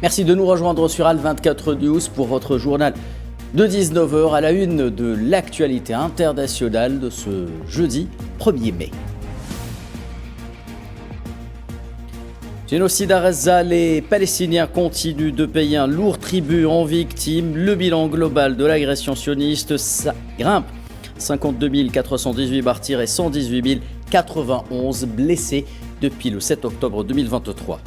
Merci de nous rejoindre sur Al24 News pour votre journal de 19h à la une de l'actualité internationale de ce jeudi 1er mai. Génocide à Gaza, les Palestiniens continuent de payer un lourd tribut en victimes. Le bilan global de l'agression sioniste grimpe. 52 418 martyrs et 118 091 blessés depuis le 7 octobre 2023.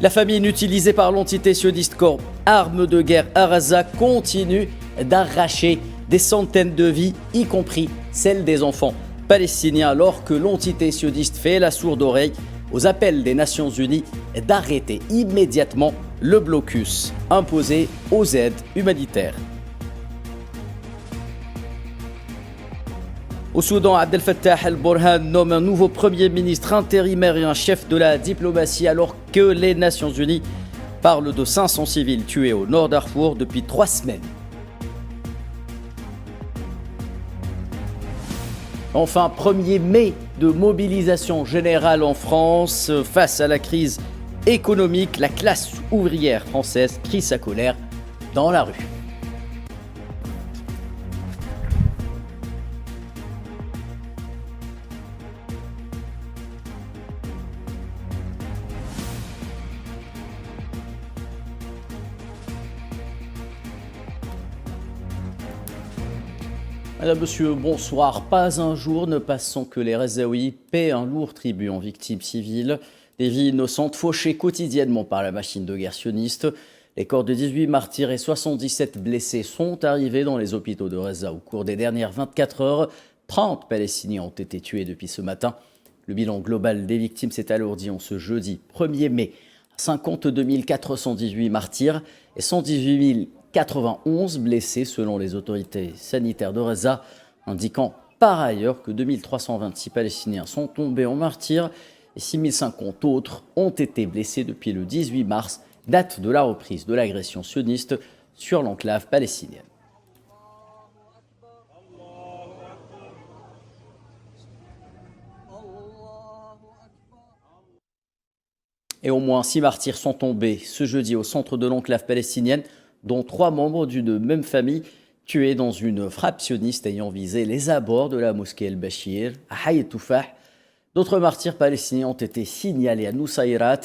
La famine utilisée par l'entité sioniste comme arme de guerre à Gaza continue d'arracher des centaines de vies, y compris celles des enfants palestiniens, alors que l'entité sioniste fait la sourde oreille aux appels des Nations Unies d'arrêter immédiatement le blocus imposé aux aides humanitaires. Au Soudan, Abdel Fattah el-Burhan nomme un nouveau Premier ministre intérimaire et un chef de la diplomatie alors que les Nations Unies parlent de 500 civils tués au nord Darfour depuis 3 semaines. Enfin, 1er mai de mobilisation générale en France face à la crise économique. La classe ouvrière française crie sa colère dans la rue. Madame, monsieur, bonsoir. Pas un jour ne passe sans que les Gazaouis paient un lourd tribut en victimes civiles. Des vies innocentes fauchées quotidiennement par la machine de guerre sioniste. Les corps de 18 martyrs et 77 blessés sont arrivés dans les hôpitaux de Gaza au cours des dernières 24 heures. 30 Palestiniens ont été tués depuis ce matin. Le bilan global des victimes s'est alourdi en ce jeudi 1er mai à 52 418 martyrs et 118 091 blessés selon les autorités sanitaires de Gaza, indiquant par ailleurs que 2326 Palestiniens sont tombés en martyrs et 6050 autres ont été blessés depuis le 18 mars, date de la reprise de l'agression sioniste sur l'enclave palestinienne. Et au moins 6 martyrs sont tombés ce jeudi au centre de l'enclave palestinienne, dont 3 membres d'une même famille tués dans une frappe sioniste ayant visé les abords de la mosquée El-Bachir à Hayat Toufah. D'autres martyrs palestiniens ont été signalés à Nusayrat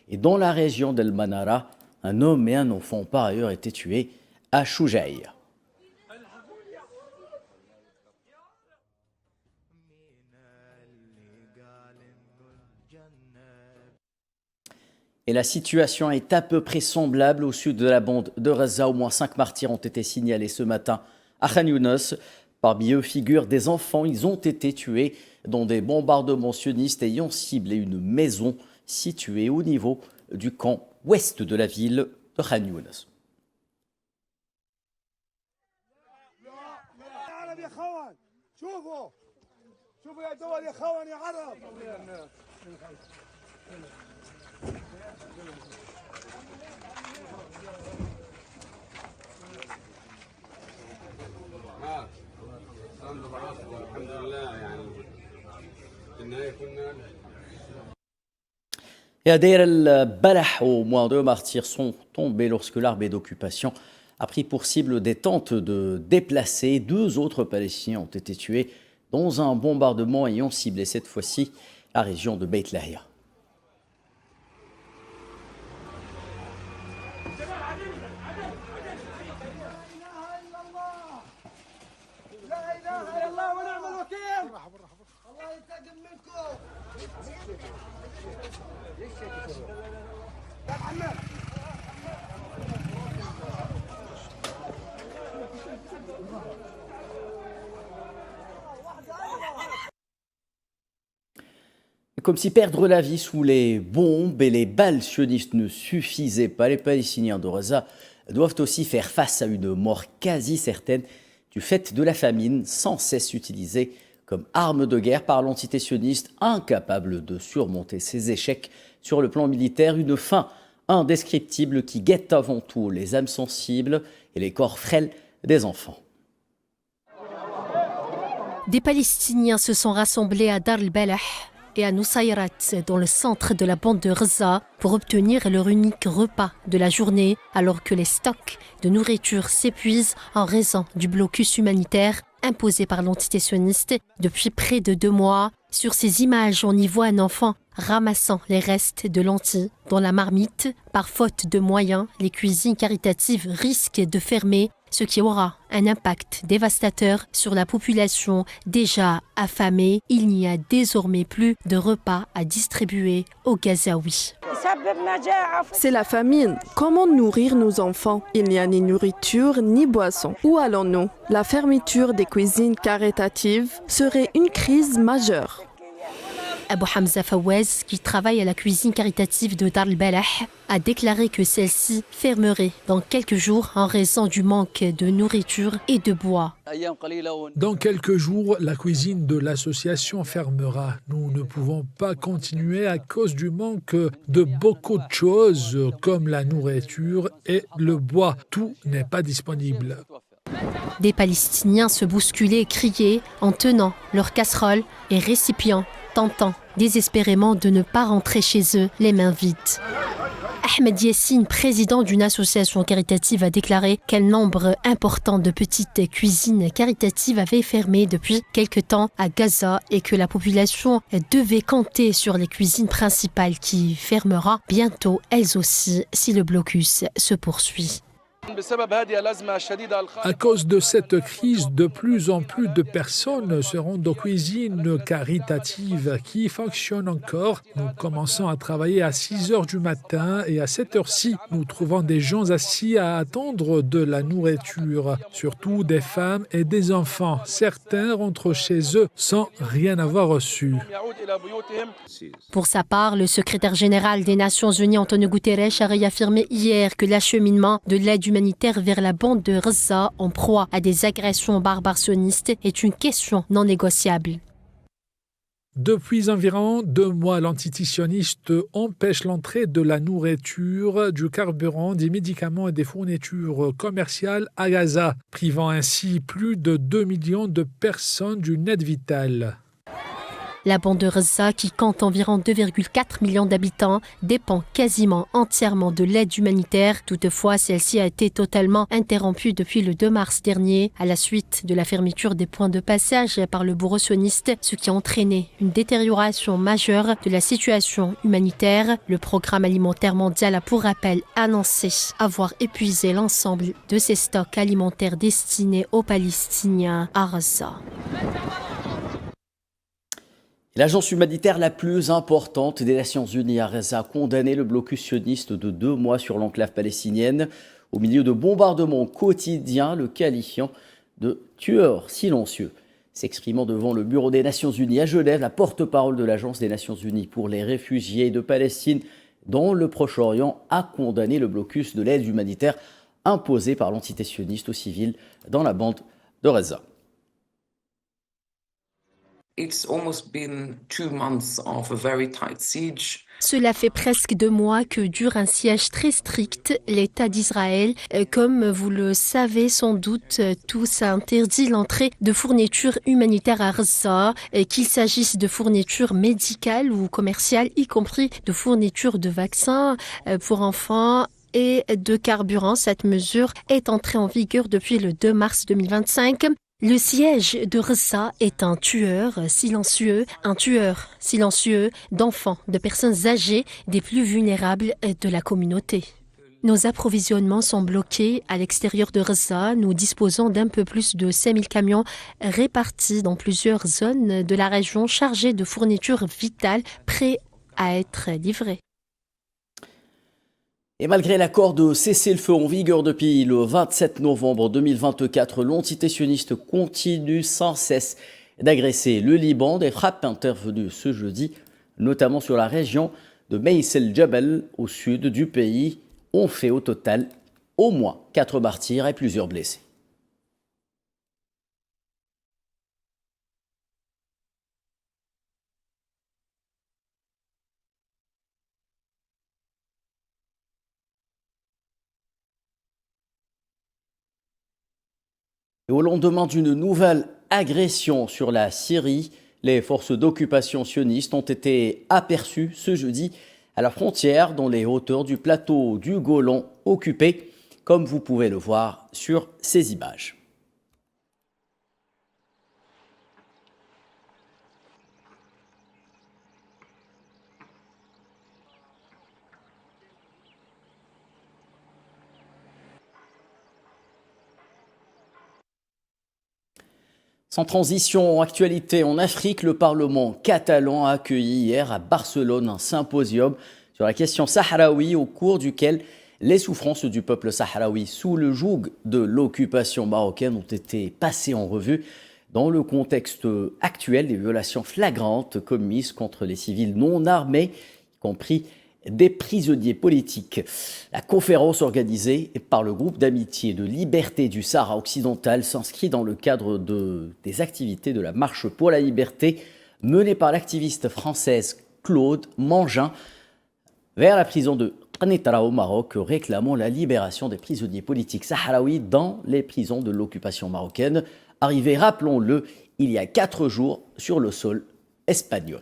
et dans la région d'El Manara. Un homme et un enfant ont par ailleurs été tués à Choujaï. Et la situation est à peu près semblable au sud de la bande de Gaza. Au moins 5 martyrs ont été signalés ce matin à Khan Younes. Parmi eux figurent des enfants. Ils ont été tués dans des bombardements sionistes ayant ciblé une maison située au niveau du camp ouest de la ville de Khan Younes. Et à Deir el-Balah, au moins 2 martyrs sont tombés lorsque l'armée d'occupation a pris pour cible des tentes de déplacés. 2 autres Palestiniens ont été tués dans un bombardement ayant ciblé cette fois-ci la région de Beit Lahia. Comme si perdre la vie sous les bombes et les balles sionistes ne suffisaient pas, les Palestiniens de Gaza doivent aussi faire face à une mort quasi certaine du fait de la famine, sans cesse utilisée comme arme de guerre par l'entité sioniste, incapable de surmonter ses échecs sur le plan militaire. Une fin indescriptible qui guette avant tout les âmes sensibles et les corps frêles des enfants. Des Palestiniens se sont rassemblés à Dar el-Balah et à Nusayrat, dans le centre de la bande de Gaza, pour obtenir leur unique repas de la journée, alors que les stocks de nourriture s'épuisent en raison du blocus humanitaire imposé par l'entité sioniste depuis près de 2 mois. Sur ces images, on y voit un enfant ramassant les restes de lentilles dans la marmite. Par faute de moyens, les cuisines caritatives risquent de fermer, ce qui aura un impact dévastateur sur la population déjà affamée. Il n'y a désormais plus de repas à distribuer aux Gazaouis. C'est la famine. Comment nourrir nos enfants? Il n'y a ni nourriture ni boisson. Où allons-nous? La fermeture des cuisines caritatives serait une crise majeure. Abou Hamza Fawaz, qui travaille à la cuisine caritative de Dar el-Balah, a déclaré que celle-ci fermerait dans quelques jours en raison du manque de nourriture et de bois. Dans quelques jours, la cuisine de l'association fermera. Nous ne pouvons pas continuer à cause du manque de beaucoup de choses comme la nourriture et le bois. Tout n'est pas disponible. Des Palestiniens se bousculaient et criaient en tenant leurs casseroles et récipients, tentant désespérément de ne pas rentrer chez eux les mains vides. Ahmed Yassine, président d'une association caritative, a déclaré quel nombre important de petites cuisines caritatives avaient fermé depuis quelque temps à Gaza et que la population devait compter sur les cuisines principales qui fermera bientôt elles aussi si le blocus se poursuit. À cause de cette crise, de plus en plus de personnes se rendent aux cuisines caritatives qui fonctionnent encore. Nous commençons à travailler à 6 heures du matin et à cette heure-ci, nous trouvons des gens assis à attendre de la nourriture, surtout des femmes et des enfants. Certains rentrent chez eux sans rien avoir reçu. Pour sa part, le secrétaire général des Nations Unies, Antonio Guterres, a réaffirmé hier que l'acheminement de l'aide humanitaire vers la bande de Gaza en proie à des agressions barbares sionistes est une question non négociable. Depuis environ 2 mois, l'entité sioniste empêche l'entrée de la nourriture, du carburant, des médicaments et des fournitures commerciales à Gaza, privant ainsi plus de 2 millions de personnes d'une aide vitale. La bande de Gaza, qui compte environ 2,4 millions d'habitants, dépend quasiment entièrement de l'aide humanitaire. Toutefois, celle-ci a été totalement interrompue depuis le 2 mars dernier à la suite de la fermeture des points de passage par le bourreau sioniste, ce qui a entraîné une détérioration majeure de la situation humanitaire. Le programme alimentaire mondial a pour rappel annoncé avoir épuisé l'ensemble de ses stocks alimentaires destinés aux Palestiniens à Gaza. L'agence humanitaire la plus importante des Nations Unies à Gaza a condamné le blocus sioniste de 2 mois sur l'enclave palestinienne au milieu de bombardements quotidiens, le qualifiant de tueur silencieux. S'exprimant devant le bureau des Nations Unies à Genève, la porte-parole de l'Agence des Nations Unies pour les réfugiés de Palestine dans le Proche-Orient a condamné le blocus de l'aide humanitaire imposé par l'entité sioniste aux civils dans la bande de Gaza. Cela fait presque 2 mois que dure un siège très strict. L'État d'Israël, comme vous le savez sans doute tous, a interdit l'entrée de fournitures humanitaires à Gaza, qu'il s'agisse de fournitures médicales ou commerciales, y compris de fournitures de vaccins pour enfants et de carburant. Cette mesure est entrée en vigueur depuis le 2 mars 2025. Le siège de Gaza est un tueur silencieux d'enfants, de personnes âgées, des plus vulnérables de la communauté. Nos approvisionnements sont bloqués à l'extérieur de Gaza. Nous disposons d'un peu plus de 5000 camions répartis dans plusieurs zones de la région chargés de fournitures vitales prêts à être livrées. Et malgré l'accord de cessez-le-feu en vigueur depuis le 27 novembre 2024, l'entité sioniste continue sans cesse d'agresser le Liban. Des frappes intervenues ce jeudi, notamment sur la région de Meis el-Jabal, au sud du pays, ont fait au total au moins 4 martyrs et plusieurs blessés. Et au lendemain d'une nouvelle agression sur la Syrie, Les forces d'occupation sionistes ont été aperçues ce jeudi à la frontière dans les hauteurs du plateau du Golan occupé, comme vous pouvez le voir sur ces images. Sans transition, actualité en Afrique, le Parlement catalan a accueilli hier à Barcelone un symposium sur la question sahraoui au cours duquel les souffrances du peuple sahraoui sous le joug de l'occupation marocaine ont été passées en revue dans le contexte actuel des violations flagrantes commises contre les civils non armés, y compris des prisonniers politiques. La conférence organisée par le groupe d'amitié de liberté du Sahara occidental s'inscrit dans le cadre des activités de la marche pour la liberté menée par l'activiste française Claude Mangin vers la prison de Qanitra au Maroc, réclamant la libération des prisonniers politiques sahraouis dans les prisons de l'occupation marocaine, arrivés, rappelons-le, il y a 4 jours sur le sol espagnol.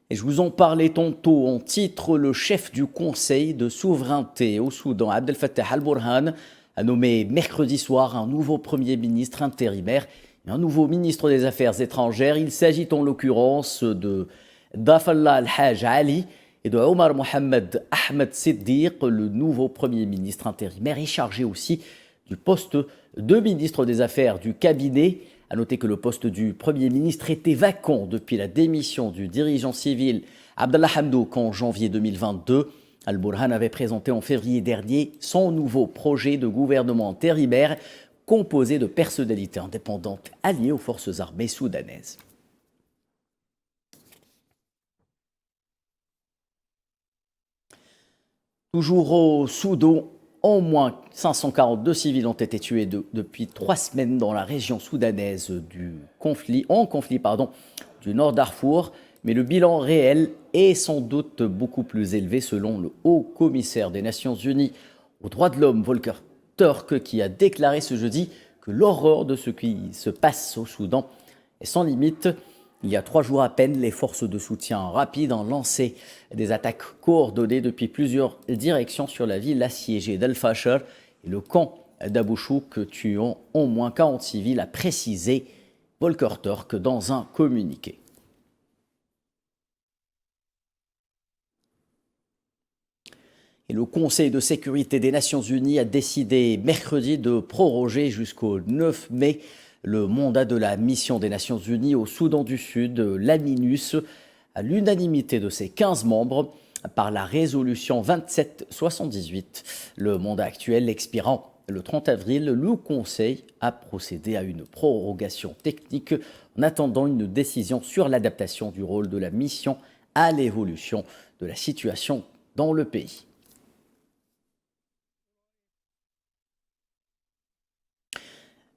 Et je vous en parlais tantôt en titre, le chef du Conseil de souveraineté au Soudan, Abdel Fattah al-Burhan, a nommé mercredi soir un nouveau Premier ministre intérimaire et un nouveau ministre des Affaires étrangères. Il s'agit en l'occurrence de Dafallah al-Haj Ali et de Omar Mohamed Ahmed Siddiq, le nouveau Premier ministre intérimaire, est chargé aussi du poste de ministre des Affaires du cabinet. A noter que le poste du Premier ministre était vacant depuis la démission du dirigeant civil Abdallah Hamdouk en janvier 2022. Al-Burhan avait présenté en février dernier son nouveau projet de gouvernement intérimaire composé de personnalités indépendantes alliées aux forces armées soudanaises. Toujours au Soudan, au moins 542 civils ont été tués depuis 3 semaines dans la région soudanaise du conflit nord Darfour. Mais le bilan réel est sans doute beaucoup plus élevé selon le haut commissaire des Nations Unies aux droits de l'homme, Volker Turk, qui a déclaré ce jeudi que l'horreur de ce qui se passe au Soudan est sans limite. Il y a 3 jours à peine, les forces de soutien rapide ont lancé des attaques coordonnées depuis plusieurs directions sur la ville assiégée d'Al-Fasher et le camp d'Abou Chouk, tuant au moins 40 civils, a précisé Volker Turk dans un communiqué. Et le Conseil de sécurité des Nations Unies a décidé mercredi de proroger jusqu'au 9 mai le mandat de la mission des Nations Unies au Soudan du Sud, la MINUS, à l'unanimité de ses 15 membres par la résolution 2778. Le mandat actuel expirant le 30 avril, le Conseil a procédé à une prorogation technique en attendant une décision sur l'adaptation du rôle de la mission à l'évolution de la situation dans le pays.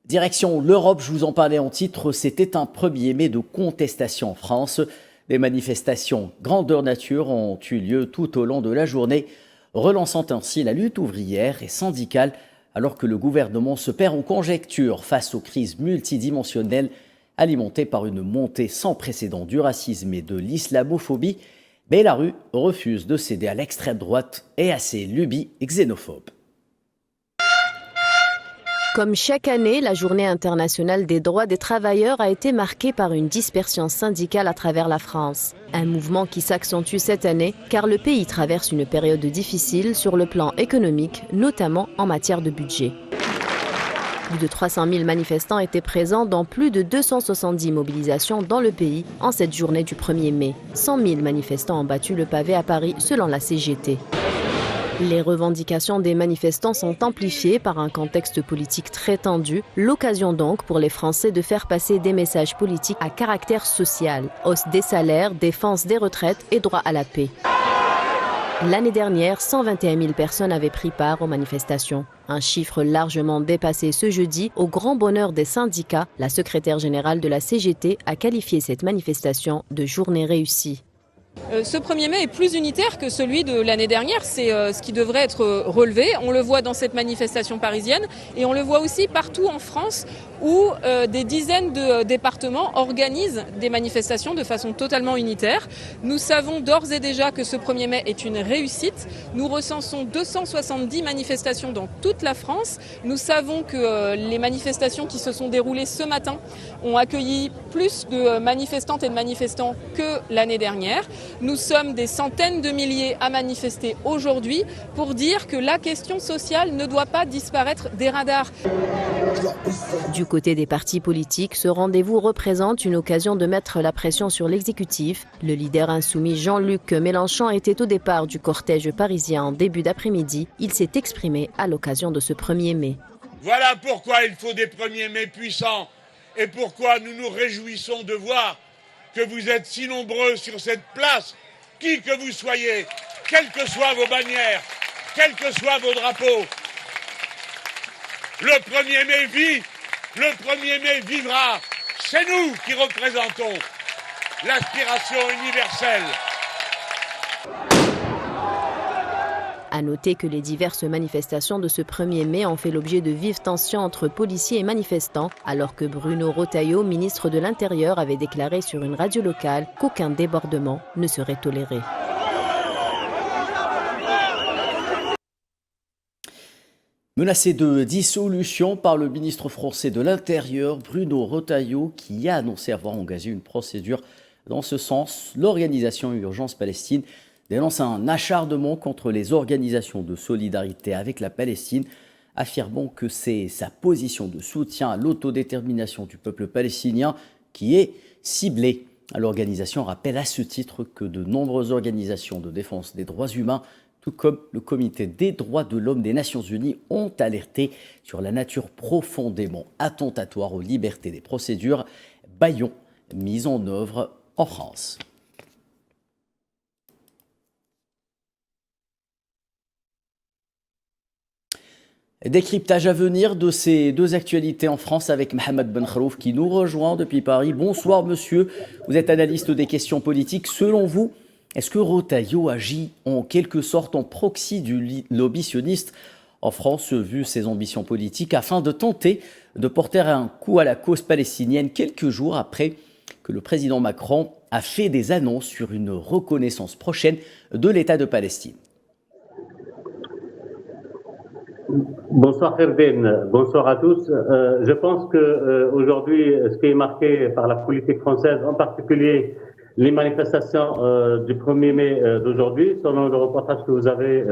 Direction l'Europe, je vous en parlais en titre, c'était un 1er mai de contestation en France. Des manifestations grandeur nature ont eu lieu tout au long de la journée, relançant ainsi la lutte ouvrière et syndicale, alors que le gouvernement se perd en conjecture face aux crises multidimensionnelles alimentées par une montée sans précédent du racisme et de l'islamophobie. Mais la rue refuse de céder à l'extrême droite et à ses lubies xénophobes. Comme chaque année, la Journée internationale des droits des travailleurs a été marquée par une dispersion syndicale à travers la France. Un mouvement qui s'accentue cette année car le pays traverse une période difficile sur le plan économique, notamment en matière de budget. Plus de 300 000 manifestants étaient présents dans plus de 270 mobilisations dans le pays en cette journée du 1er mai. 100 000 manifestants ont battu le pavé à Paris selon la CGT. Les revendications des manifestants sont amplifiées par un contexte politique très tendu, l'occasion donc pour les Français de faire passer des messages politiques à caractère social, hausse des salaires, défense des retraites et droit à la paix. L'année dernière, 121 000 personnes avaient pris part aux manifestations. Un chiffre largement dépassé ce jeudi. Au grand bonheur des syndicats, la secrétaire générale de la CGT a qualifié cette manifestation de journée réussie. Ce 1er mai est plus unitaire que celui de l'année dernière, c'est ce qui devrait être relevé. On le voit dans cette manifestation parisienne et on le voit aussi partout en France où des dizaines de départements organisent des manifestations de façon totalement unitaire. Nous savons d'ores et déjà que ce 1er mai est une réussite. Nous recensons 270 manifestations dans toute la France. Nous savons que les manifestations qui se sont déroulées ce matin ont accueilli plus de manifestantes et de manifestants que l'année dernière. Nous sommes des centaines de milliers à manifester aujourd'hui pour dire que la question sociale ne doit pas disparaître des radars. Du côté des partis politiques, ce rendez-vous représente une occasion de mettre la pression sur l'exécutif. Le leader insoumis Jean-Luc Mélenchon était au départ du cortège parisien en début d'après-midi. Il s'est exprimé à l'occasion de ce 1er mai. Voilà pourquoi il faut des 1er mai puissants et pourquoi nous nous réjouissons de voir que vous êtes si nombreux sur cette place, qui que vous soyez, quelles que soient vos bannières, quels que soient vos drapeaux. Le 1er mai vit, le 1er mai vivra. C'est nous qui représentons l'aspiration universelle. À noter que les diverses manifestations de ce 1er mai ont fait l'objet de vives tensions entre policiers et manifestants, alors que Bruno Retailleau, ministre de l'Intérieur, avait déclaré sur une radio locale qu'aucun débordement ne serait toléré. Menacé de dissolution par le ministre français de l'Intérieur, Bruno Retailleau, qui a annoncé avoir engagé une procédure dans ce sens, l'organisation Urgence Palestine dénonce un acharnement contre les organisations de solidarité avec la Palestine, affirmant que c'est sa position de soutien à l'autodétermination du peuple palestinien qui est ciblée. L'organisation rappelle à ce titre que de nombreuses organisations de défense des droits humains, tout comme le Comité des droits de l'homme des Nations Unies, ont alerté sur la nature profondément attentatoire aux libertés des procédures bâillons mises en œuvre en France. Décryptage à venir de ces deux actualités en France avec Mohamed Benkhrouf qui nous rejoint depuis Paris. Bonsoir monsieur, vous êtes analyste des questions politiques. Selon vous, est-ce que Retailleau agit en quelque sorte en proxy du lobby sioniste en France, vu ses ambitions politiques, afin de tenter de porter un coup à la cause palestinienne quelques jours après que le président Macron a fait des annonces sur une reconnaissance prochaine de l'État de Palestine? Bonsoir Herben, bonsoir à tous. Je pense que aujourd'hui, ce qui est marqué par la politique française, en particulier les manifestations du 1er mai d'aujourd'hui, selon le reportage que vous avez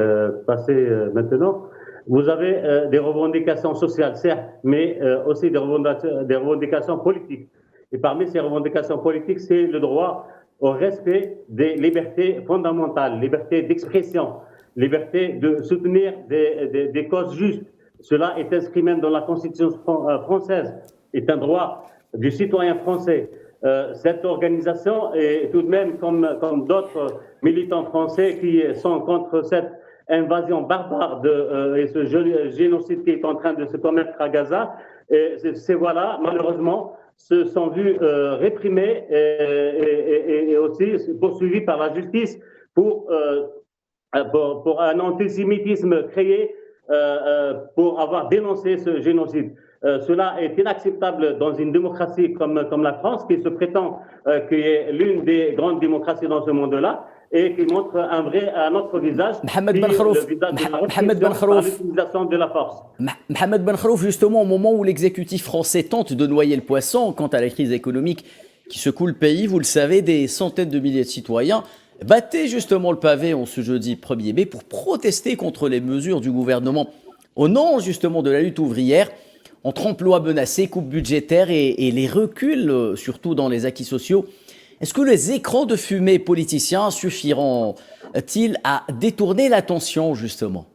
passé maintenant, vous avez des revendications sociales, certes, mais aussi des revendications politiques. Et parmi ces revendications politiques, c'est le droit au respect des libertés fondamentales, liberté d'expression, liberté de soutenir des causes justes. Cela est inscrit même dans la Constitution française, est un droit du citoyen français. Cette organisation est tout de même comme d'autres militants français qui sont contre cette invasion barbare et ce génocide qui est en train de se commettre à Gaza. Et ces voix-là, malheureusement, se sont vus réprimés et aussi poursuivis par la justice pour un antisémitisme créé pour avoir dénoncé ce génocide. Cela est inacceptable dans une démocratie comme la France, qui se prétend qui est l'une des grandes démocraties dans ce monde-là et qui montre un autre visage, Mohamed Benkhrouf, l'utilisation de la force. Mohamed Benkhrouf, justement, au moment où l'exécutif français tente de noyer le poisson quant à la crise économique qui secoue le pays, vous le savez, des centaines de milliers de citoyens battaient justement le pavé en ce jeudi 1er mai pour protester contre les mesures du gouvernement au nom justement de la lutte ouvrière, entre emplois menacés, coupes budgétaires et les reculs, surtout dans les acquis sociaux. Est-ce que les écrans de fumée politiciens suffiront-ils à détourner l'attention justement?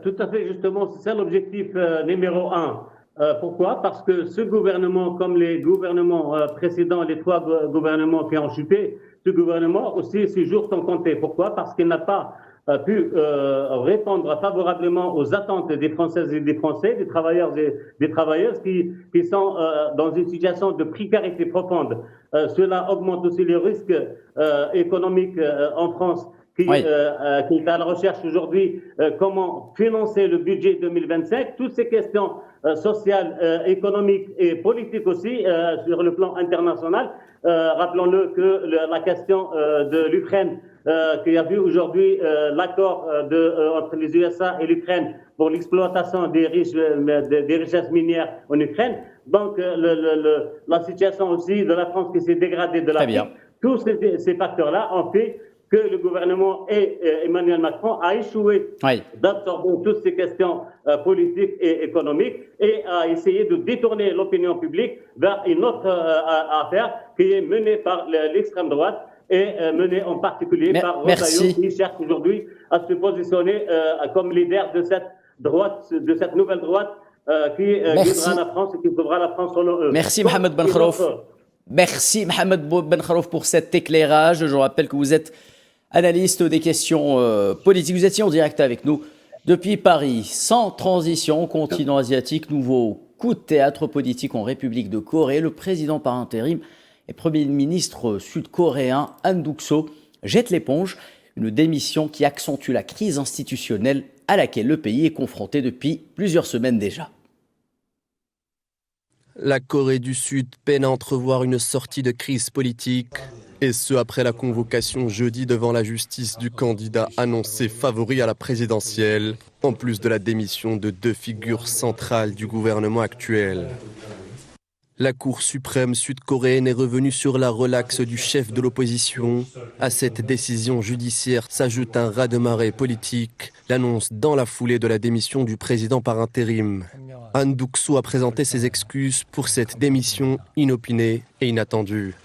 Tout à fait, justement, c'est ça l'objectif numéro 1. Pourquoi? Parce que ce gouvernement, comme les gouvernements précédents, les 3 gouvernements qui ont chuté, ce gouvernement aussi, ses jours sont comptés. Pourquoi? Parce qu'il n'a pas pu répondre favorablement aux attentes des Françaises et des Français, des travailleurs et des travailleuses qui sont dans une situation de précarité profonde. Cela augmente aussi les risques économiques en France qui est à la recherche aujourd'hui comment financer le budget 2025. Toutes ces questions sociales, économiques et politiques aussi sur le plan international. Rappelons-le que la question de l'Ukraine, qu'il y a vu aujourd'hui l'accord entre les USA et l'Ukraine pour l'exploitation des richesses minières en Ukraine. Donc la situation aussi de la France qui s'est dégradée de l'Afrique. Tous ces facteurs-là ont fait que le gouvernement et Emmanuel Macron a échoué d'absorber toutes ces questions politiques et économiques et a essayé de détourner l'opinion publique vers une autre affaire qui est menée par l'extrême droite et menée en particulier par Rosaillot qui cherche aujourd'hui à se positionner comme leader de cette droite, de cette nouvelle droite qui guidera la France et qui sauvera la France selon eux. Merci Mohamed Benkhrouf. Merci Mohamed Benkhrouf pour cet éclairage. Je rappelle que vous êtes analyste des questions politiques. Vous étiez en direct avec nous depuis Paris. Sans transition, continent asiatique, nouveau coup de théâtre politique en République de Corée. Le président par intérim et premier ministre sud-coréen Han Duck-soo jette l'éponge. Une démission qui accentue la crise institutionnelle à laquelle le pays est confronté depuis plusieurs semaines déjà. La Corée du Sud peine à entrevoir une sortie de crise politique. Et ce, après la convocation jeudi devant la justice du candidat annoncé favori à la présidentielle, en plus de la démission de 2 figures centrales du gouvernement actuel. La Cour suprême sud-coréenne est revenue sur la relaxe du chef de l'opposition. À cette décision judiciaire s'ajoute un raz-de-marée politique, l'annonce dans la foulée de la démission du président par intérim. Han Duck-soo a présenté ses excuses pour cette démission inopinée et inattendue.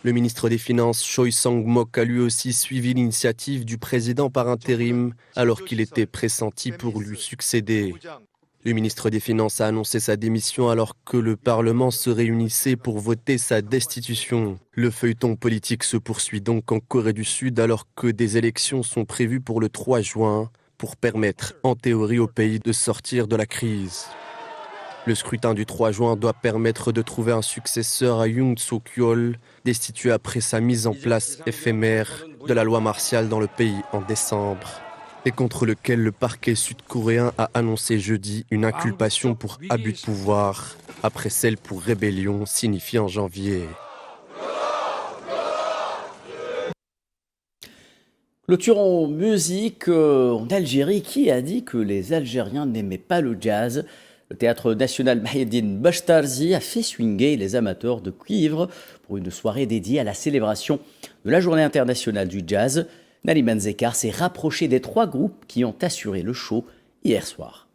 Le ministre des Finances, Choi Sang-mok, a lui aussi suivi l'initiative du président par intérim, alors qu'il était pressenti pour lui succéder. Le ministre des Finances a annoncé sa démission alors que le Parlement se réunissait pour voter sa destitution. Le feuilleton politique se poursuit donc en Corée du Sud alors que des élections sont prévues pour le 3 juin pour permettre, en théorie, au pays de sortir de la crise. Le scrutin du 3 juin doit permettre de trouver un successeur à Yoon Suk-yeol, destitué après sa mise en place éphémère de la loi martiale dans le pays en décembre, et contre lequel le parquet sud-coréen a annoncé jeudi une inculpation pour abus de pouvoir, après celle pour rébellion signifiée en janvier. Clôture en musique en Algérie. Qui a dit que les Algériens n'aimaient pas le jazz ? Le théâtre national Mahidine Bachtarzi a fait swinger les amateurs de cuivre pour une soirée dédiée à la célébration de la Journée internationale du jazz. Naliman Zekar s'est rapproché des 3 groupes qui ont assuré le show hier soir.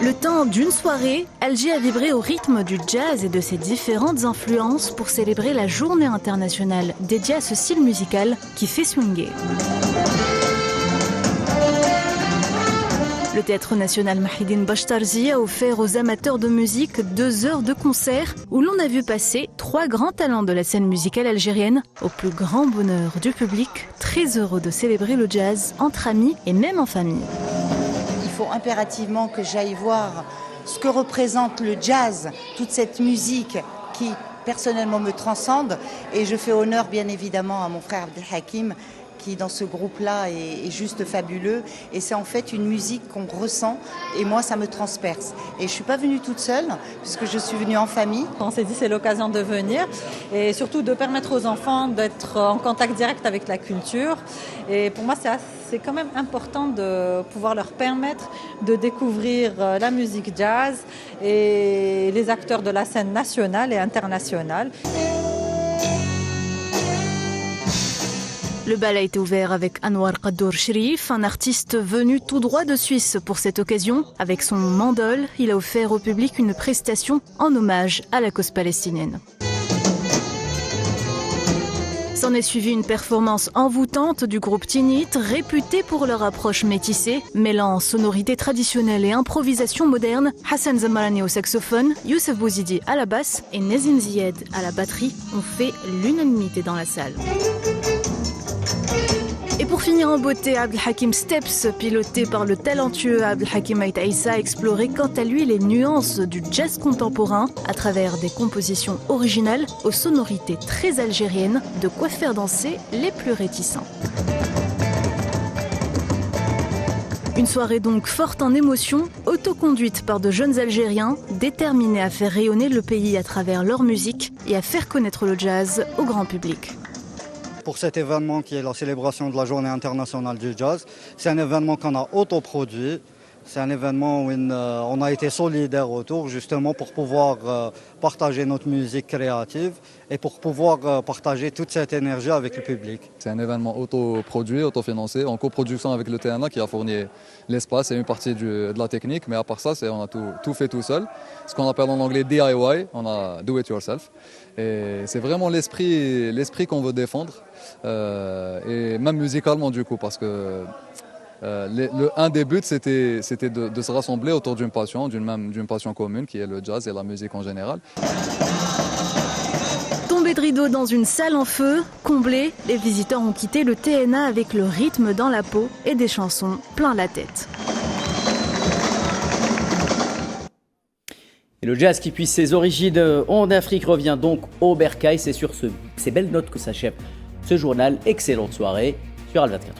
Le temps d'une soirée, Alger a vibré au rythme du jazz et de ses différentes influences pour célébrer la Journée internationale dédiée à ce style musical qui fait swinger. Le Théâtre national Mahidine Bachtarzi a offert aux amateurs de musique 2 heures de concert où l'on a vu passer 3 grands talents de la scène musicale algérienne au plus grand bonheur du public, très heureux de célébrer le jazz entre amis et même en famille. Il faut impérativement que j'aille voir ce que représente le jazz, toute cette musique qui personnellement me transcende, et je fais honneur bien évidemment à mon frère Abdelhakim qui dans ce groupe-là est juste fabuleux, et c'est en fait une musique qu'on ressent et moi ça me transperce. Et je ne suis pas venue toute seule puisque je suis venue en famille. On s'est dit c'est l'occasion de venir et surtout de permettre aux enfants d'être en contact direct avec la culture, et pour moi c'est quand même important de pouvoir leur permettre de découvrir la musique jazz et les acteurs de la scène nationale et internationale. Le bal a été ouvert avec Anwar Qaddour Sherif, un artiste venu tout droit de Suisse pour cette occasion. Avec son mandol, il a offert au public une prestation en hommage à la cause palestinienne. S'en est suivi une performance envoûtante du groupe Tinit, réputé pour leur approche métissée, mêlant sonorités traditionnelles et improvisation moderne. Hassan Zamarani au saxophone, Youssef Bouzidi à la basse et Nezim Zied à la batterie ont fait l'unanimité dans la salle. Et pour finir en beauté, Abdelhakim Steps, piloté par le talentueux Abdelhakim Ait Aissa, a exploré quant à lui les nuances du jazz contemporain à travers des compositions originales aux sonorités très algériennes, de quoi faire danser les plus réticents. Une soirée donc forte en émotions, autoconduite par de jeunes Algériens, déterminés à faire rayonner le pays à travers leur musique et à faire connaître le jazz au grand public. Pour cet événement qui est la célébration de la Journée internationale du jazz, c'est un événement qu'on a autoproduit. C'est un événement où on a été solidaires autour justement pour pouvoir partager notre musique créative et pour pouvoir partager toute cette énergie avec le public. C'est un événement autoproduit, autofinancé, en coproduction avec le TNA qui a fourni l'espace et une partie de la technique. Mais à part ça, on a tout fait tout seul. Ce qu'on appelle en anglais DIY, on a do it yourself. Et c'est vraiment l'esprit qu'on veut défendre, et même musicalement du coup, parce que un des buts c'était de se rassembler autour d'une passion, d'une passion commune qui est le jazz et la musique en général. Tombé de rideau dans une salle en feu, comblée, les visiteurs ont quitté le TNA avec le rythme dans la peau et des chansons plein la tête. Et le jazz qui puise ses origines en Afrique revient donc au Bercail. C'est sur ces belles notes que s'achève ce journal. Excellente soirée sur Al 24.